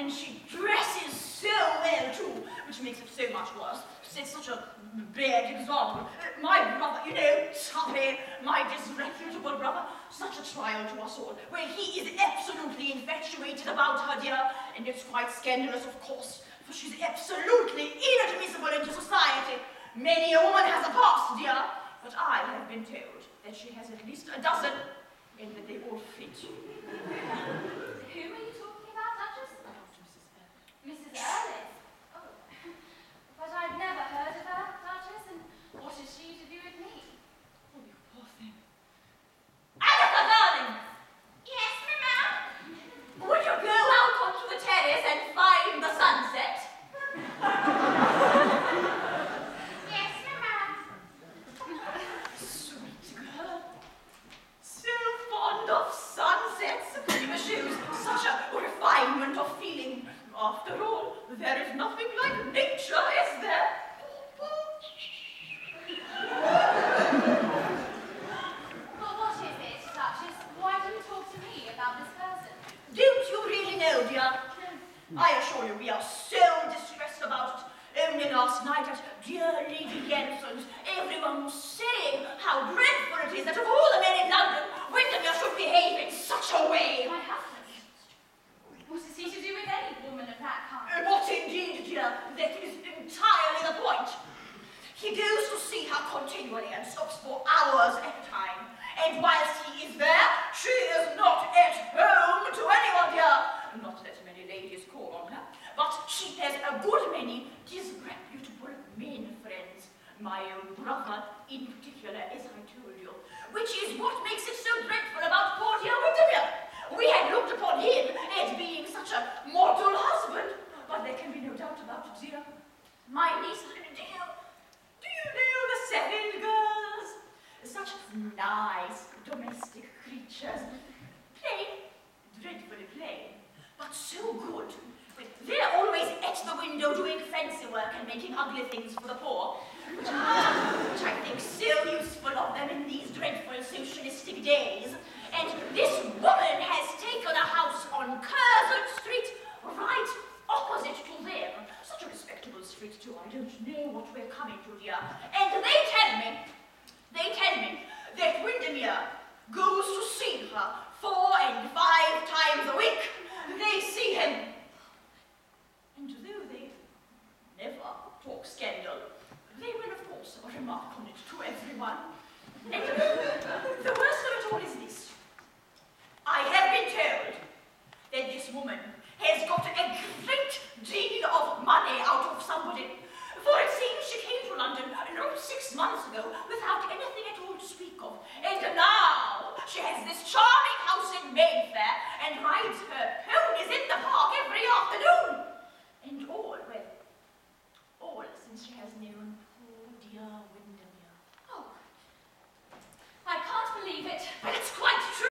And she dresses so well too, which makes it so much worse. It's such a bad example. My brother, you know, Tuppy, my disreputable brother, such a trial to us all. Well, he is absolutely infatuated about her, dear, and it's quite scandalous, of course, for she's absolutely inadmissible into society. Many a woman has a past, dear, but I have been told that she has at least a dozen, and that they all fit. Whom are you talking about, Duchess? Mrs. Earle. Oh, but I've never heard of her, Duchess, and what is she to do with me? Oh, you poor thing. Agatha, darling! Yes, Mamma? Would you go out onto the terrace and find the sunset? Yes, Mamma. Sweet girl. So fond of sunsets. It shows such a refinement of feeling. After all, there is nothing like nature, is there? But what is it, Duchess? Why do you talk to me about this person? Don't you really know, dear? I assure you we are so distressed about it. Only last night at dear Lady Jensen's, everyone was saying how dreadful it is that of all the men in London, Windermere should behave in such a way. My husband. What is he to do with any woman of that kind? What indeed, dear? That is entirely the point. He goes to see her continually and stops for hours at a time. And whilst he is there, she is not at home to anyone, dear. Not that many ladies call on her, but she has a good many disreputable men friends. My own brother, in particular, as I told you, which is what makes it so dreadful about poor dear Windermere. We had looked upon him as being such a mortal husband, but there can be no doubt about it, dear. My niece, do you know the Savile girls? Such nice domestic creatures. Plain, dreadfully plain, but so good. They're always at the window doing fancy work and making ugly things for the poor, which I think so useful of them in these dreadful socialistic days. And this woman has taken a house on Curzon Street, right opposite to them. Such a respectable street too, I don't know what we're coming to, dear. And they tell me that Windermere goes to see her 4 and 5 times a week. They see him. And though they never talk scandal, they will of course remark on it to everyone. And the worst of it all is this. I have been told that this woman has got a great deal of money out of somebody, for it seems she came to London not 6 months ago without anything at all to speak of, and now she has this charming house in Mayfair and rides her ponies in the park every afternoon, and all since she has known